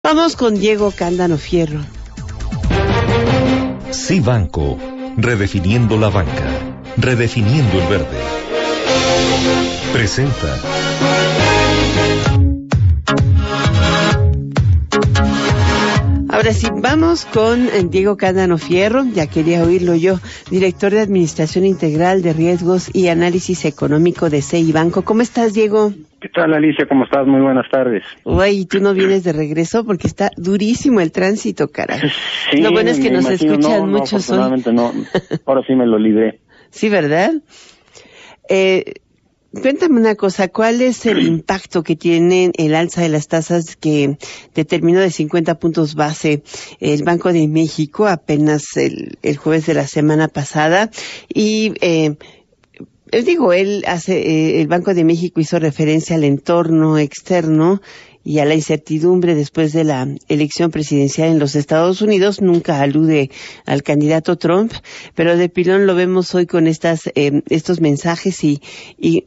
Vamos con Diego Cándano Fierro. Sí Banco, redefiniendo la banca, redefiniendo el verde. Presenta. Ahora sí, vamos con Diego Cándano Fierro, ya quería oírlo yo, director de Administración Integral de Riesgos y Análisis Económico de Sí Banco. ¿Cómo estás, Diego? ¿Qué tal, Alicia? ¿Cómo estás? Muy buenas tardes. Uy, ¿tú no vienes de regreso? Porque está durísimo el tránsito, caray. Sí, lo bueno es que nos escuchan muchos hoy. Afortunadamente no, ahora sí me lo libré. Sí, ¿verdad? Cuéntame una cosa, ¿cuál es el impacto que tiene el alza de las tasas que determinó de 50 puntos base el Banco de México apenas el jueves de la semana pasada? Y el Banco de México hizo referencia al entorno externo y a la incertidumbre después de la elección presidencial en los Estados Unidos. Nunca alude al candidato Trump, pero de pilón lo vemos hoy con estos mensajes y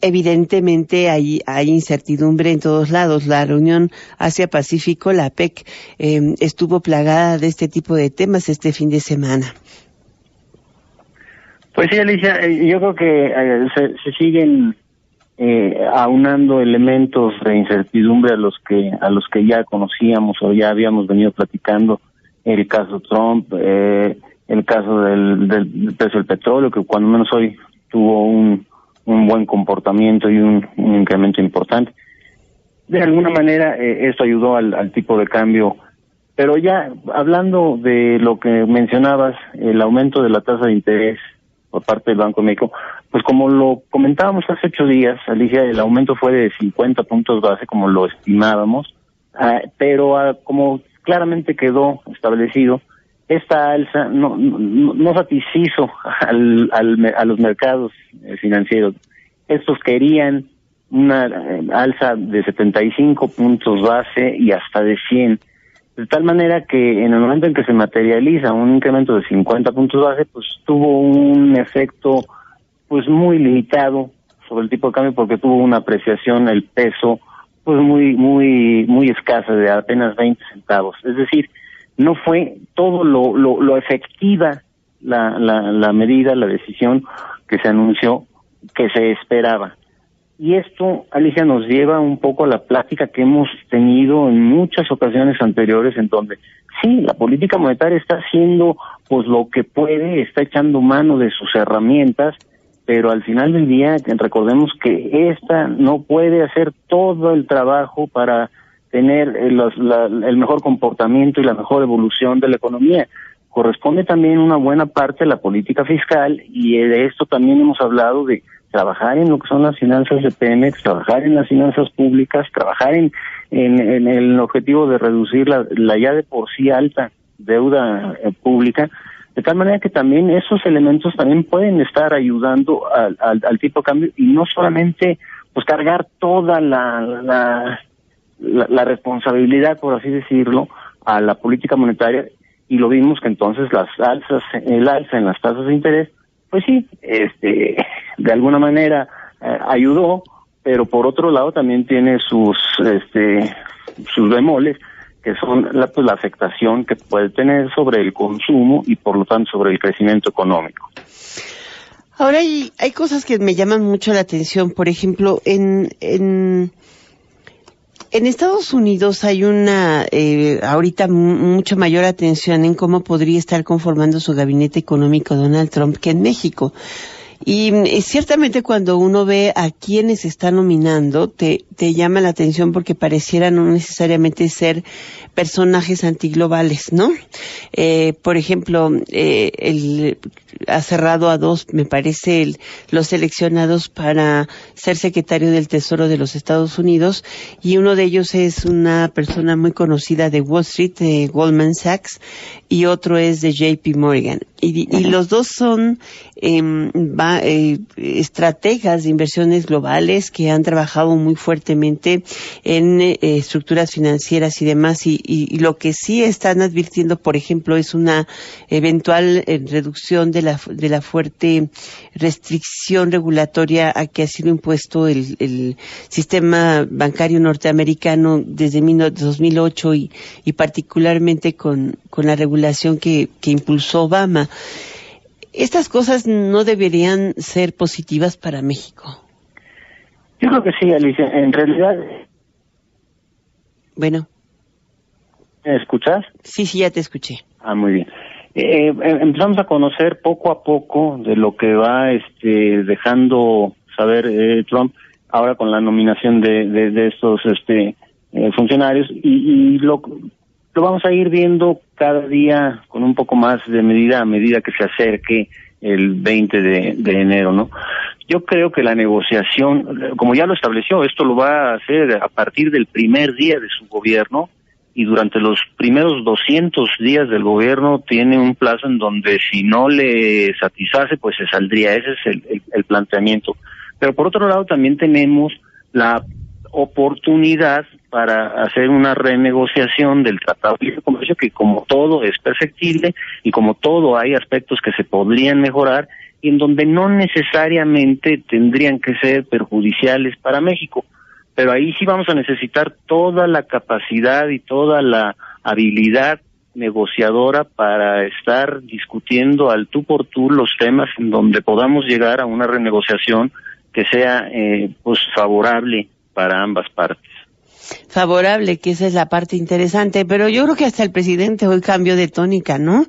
evidentemente hay incertidumbre en todos lados. La reunión Asia-Pacífico, la APEC, estuvo plagada de este tipo de temas este fin de semana. Pues sí, Alicia, yo creo que se siguen aunando elementos de incertidumbre a los que ya conocíamos o ya habíamos venido platicando. El caso Trump, el caso del precio del petróleo, que cuando menos hoy tuvo un buen comportamiento y un incremento importante. De alguna manera esto ayudó al tipo de cambio. Pero ya hablando de lo que mencionabas, el aumento de la tasa de interés por parte del Banco de México, pues como lo comentábamos hace 8 días, Alicia, el aumento fue de 50 puntos base, como lo estimábamos, pero como claramente quedó establecido, esta alza no satisfizo a los mercados financieros. Estos querían una alza de 75 puntos base y hasta de 100. De tal manera que en el momento en que se materializa un incremento de 50 puntos base, pues tuvo un efecto pues muy limitado sobre el tipo de cambio, porque tuvo una apreciación el peso pues muy escasa, de apenas 20 centavos. Es decir, no fue todo lo efectiva la medida, la decisión que se anunció, que se esperaba. Y esto, Alicia, nos lleva un poco a la plática que hemos tenido en muchas ocasiones anteriores, en donde sí, la política monetaria está haciendo pues lo que puede, está echando mano de sus herramientas, pero al final del día recordemos que esta no puede hacer todo el trabajo para tener el mejor comportamiento y la mejor evolución de la economía. Corresponde también una buena parte de la política fiscal, y de esto también hemos hablado, de trabajar en lo que son las finanzas de Pemex, trabajar en las finanzas públicas, trabajar en el objetivo de reducir la ya de por sí alta deuda pública, de tal manera que también esos elementos también pueden estar ayudando al tipo de cambio, y no solamente pues cargar toda la responsabilidad, por así decirlo, a la política monetaria. Y lo vimos que entonces el alza en las tasas de interés, pues sí, de alguna manera ayudó, pero por otro lado también tiene sus bemoles, que son la afectación que puede tener sobre el consumo y por lo tanto sobre el crecimiento económico. Ahora hay cosas que me llaman mucho la atención. Por ejemplo, en Estados Unidos hay ahorita mucho mayor atención en cómo podría estar conformando su gabinete económico Donald Trump que en México. Y ciertamente cuando uno ve a quienes está nominando, te llama la atención, porque pareciera no necesariamente ser personajes antiglobales, ¿no? Por ejemplo, ha cerrado a 2, me parece, los seleccionados para ser secretario del Tesoro de los Estados Unidos, y uno de ellos es una persona muy conocida de Wall Street, de Goldman Sachs, y otro es de JP Morgan. Y los dos son Europa, estrategas de inversiones globales que han trabajado muy fuertemente en estructuras financieras y demás, y lo que sí están advirtiendo, por ejemplo, es una eventual reducción de la fuerte restricción regulatoria a que ha sido impuesto el sistema bancario norteamericano desde 2008 y particularmente con la regulación que impulsó Obama. ¿Estas cosas no deberían ser positivas para México? Yo creo que sí, Alicia. En realidad... Bueno. ¿Me escuchas? Sí, ya te escuché. Muy bien. Empezamos a conocer poco a poco de lo que va dejando saber Trump ahora con la nominación de estos funcionarios y lo vamos a ir viendo cada día con un poco más de medida a medida que se acerque el 20 de enero, ¿no? Yo creo que la negociación, como ya lo estableció, esto lo va a hacer a partir del primer día de su gobierno y durante los primeros 200 días del gobierno tiene un plazo en donde si no le satisface, pues se saldría. Ese es el planteamiento. Pero por otro lado también tenemos la oportunidad para hacer una renegociación del Tratado de Libre Comercio, que como todo es perfectible y como todo hay aspectos que se podrían mejorar y en donde no necesariamente tendrían que ser perjudiciales para México. Pero ahí sí vamos a necesitar toda la capacidad y toda la habilidad negociadora para estar discutiendo al tú por tú los temas en donde podamos llegar a una renegociación que sea pues favorable para ambas partes. Favorable, que esa es la parte interesante, pero yo creo que hasta el presidente hoy cambió de tónica, ¿no?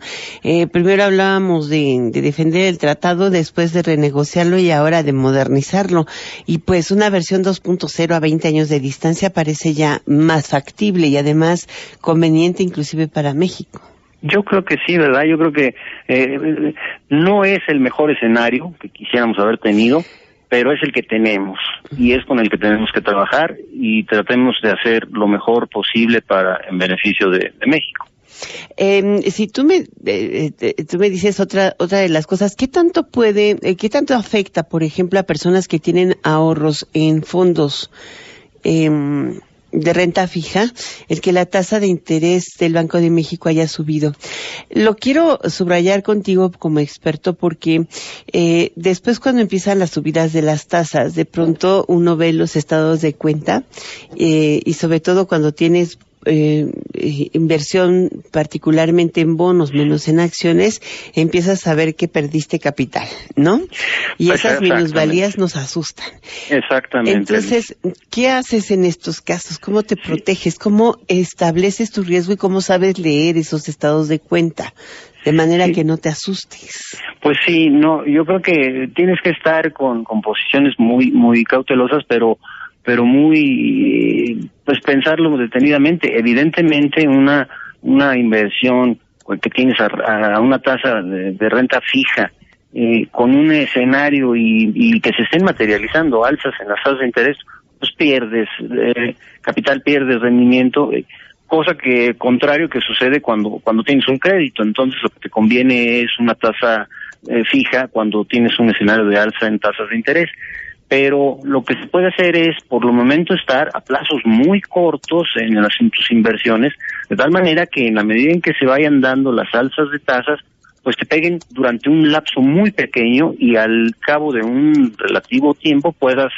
Primero hablábamos de defender el tratado, después de renegociarlo y ahora de modernizarlo. Y pues una versión 2.0 a 20 años de distancia parece ya más factible y además conveniente inclusive para México. Yo creo que sí, ¿verdad? Yo creo que no es el mejor escenario que quisiéramos haber tenido, pero es el que tenemos y es con el que tenemos que trabajar y tratemos de hacer lo mejor posible en beneficio de México. Si tú me dices otra de las cosas, ¿qué tanto afecta, por ejemplo, a personas que tienen ahorros en fondos de renta fija, el que la tasa de interés del Banco de México haya subido? Lo quiero subrayar contigo como experto porque después cuando empiezan las subidas de las tasas, de pronto uno ve los estados de cuenta y sobre todo cuando tienes inversión particularmente en bonos menos en acciones, empiezas a ver que perdiste capital, ¿no? Y pues esas minusvalías nos asustan. Exactamente. Entonces, ¿qué haces en estos casos? ¿Cómo te proteges? ¿Cómo estableces tu riesgo y cómo sabes leer esos estados de cuenta? De manera que no te asustes. Pues sí, no, yo creo que tienes que estar con posiciones muy, muy cautelosas, pero muy, pues pensarlo detenidamente. Evidentemente una inversión que tienes a una tasa de renta fija, con un escenario y que se estén materializando alzas en las tasas de interés, pues pierdes capital, pierdes rendimiento, cosa que contrario que sucede cuando tienes un crédito. Entonces lo que te conviene es una tasa fija cuando tienes un escenario de alza en tasas de interés. Pero lo que se puede hacer es, por el momento, estar a plazos muy cortos en tus inversiones, de tal manera que en la medida en que se vayan dando las alzas de tasas, pues te peguen durante un lapso muy pequeño y al cabo de un relativo tiempo puedas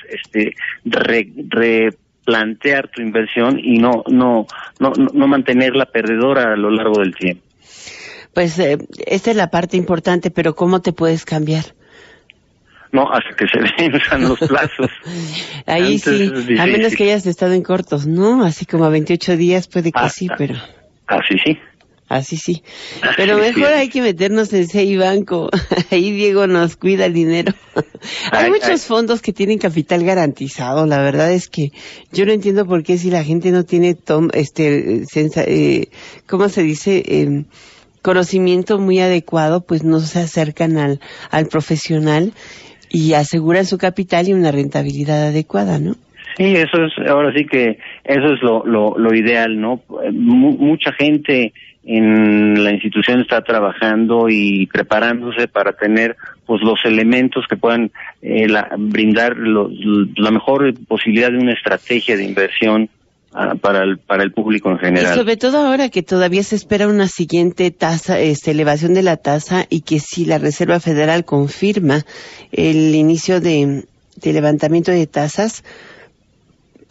replantear tu inversión y no mantenerla perdedora a lo largo del tiempo. Pues esta es la parte importante, pero ¿cómo te puedes cambiar? No, hasta que se venzan los plazos. Ahí sí, a menos que hayas estado en cortos, ¿no? Así como a 28 días puede que sí, pero... Así sí. Así sí. Pero mejor hay que meternos en CI Banco. Ahí Diego nos cuida el dinero. Hay muchos fondos que tienen capital garantizado. La verdad es que yo no entiendo por qué si la gente no tiene ¿cómo se dice? Conocimiento muy adecuado, pues no se acercan al profesional y aseguran su capital y una rentabilidad adecuada, ¿no? Sí, eso es, ahora sí que eso es lo ideal, ¿no? Mucha gente en la institución está trabajando y preparándose para tener pues los elementos que puedan brindar la mejor posibilidad de una estrategia de inversión para el público en general. Y sobre todo ahora que todavía se espera una siguiente tasa, elevación de la tasa, y que si la Reserva Federal confirma el inicio de levantamiento de tasas,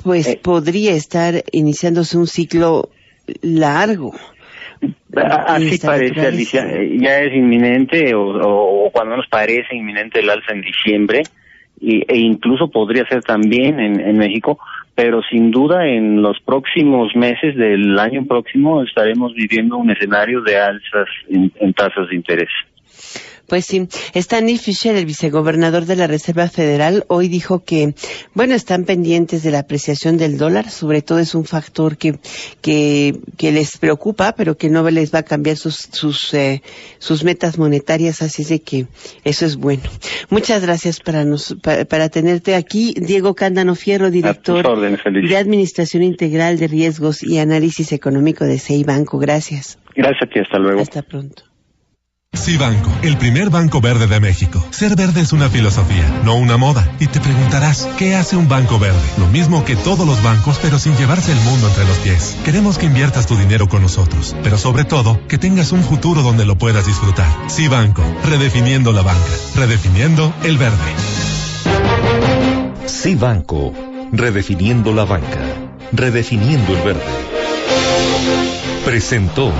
pues podría estar iniciándose un ciclo largo. Así parece, Alicia, ya es inminente o cuando nos parece inminente el alza en diciembre, e incluso podría ser también en México, pero sin duda en los próximos meses del año próximo estaremos viviendo un escenario de alzas en tasas de interés. Pues sí, Stanley Fischer, el vicegobernador de la Reserva Federal, hoy dijo que, bueno, están pendientes de la apreciación del dólar, sobre todo es un factor que les preocupa, pero que no les va a cambiar sus metas monetarias, así de que eso es bueno. Muchas gracias para tenerte aquí, Diego Cándano Fierro, director de Administración Integral de Riesgos y Análisis Económico de CI Banco. Gracias. Gracias a ti, hasta luego. Hasta pronto. Cibanco, el primer banco verde de México. Ser verde es una filosofía, no una moda. Y te preguntarás, ¿qué hace un banco verde? Lo mismo que todos los bancos, pero sin llevarse el mundo entre los pies. Queremos que inviertas tu dinero con nosotros, pero sobre todo, que tengas un futuro donde lo puedas disfrutar. Cibanco, redefiniendo la banca, redefiniendo el verde. Cibanco, redefiniendo la banca, redefiniendo el verde. Presentó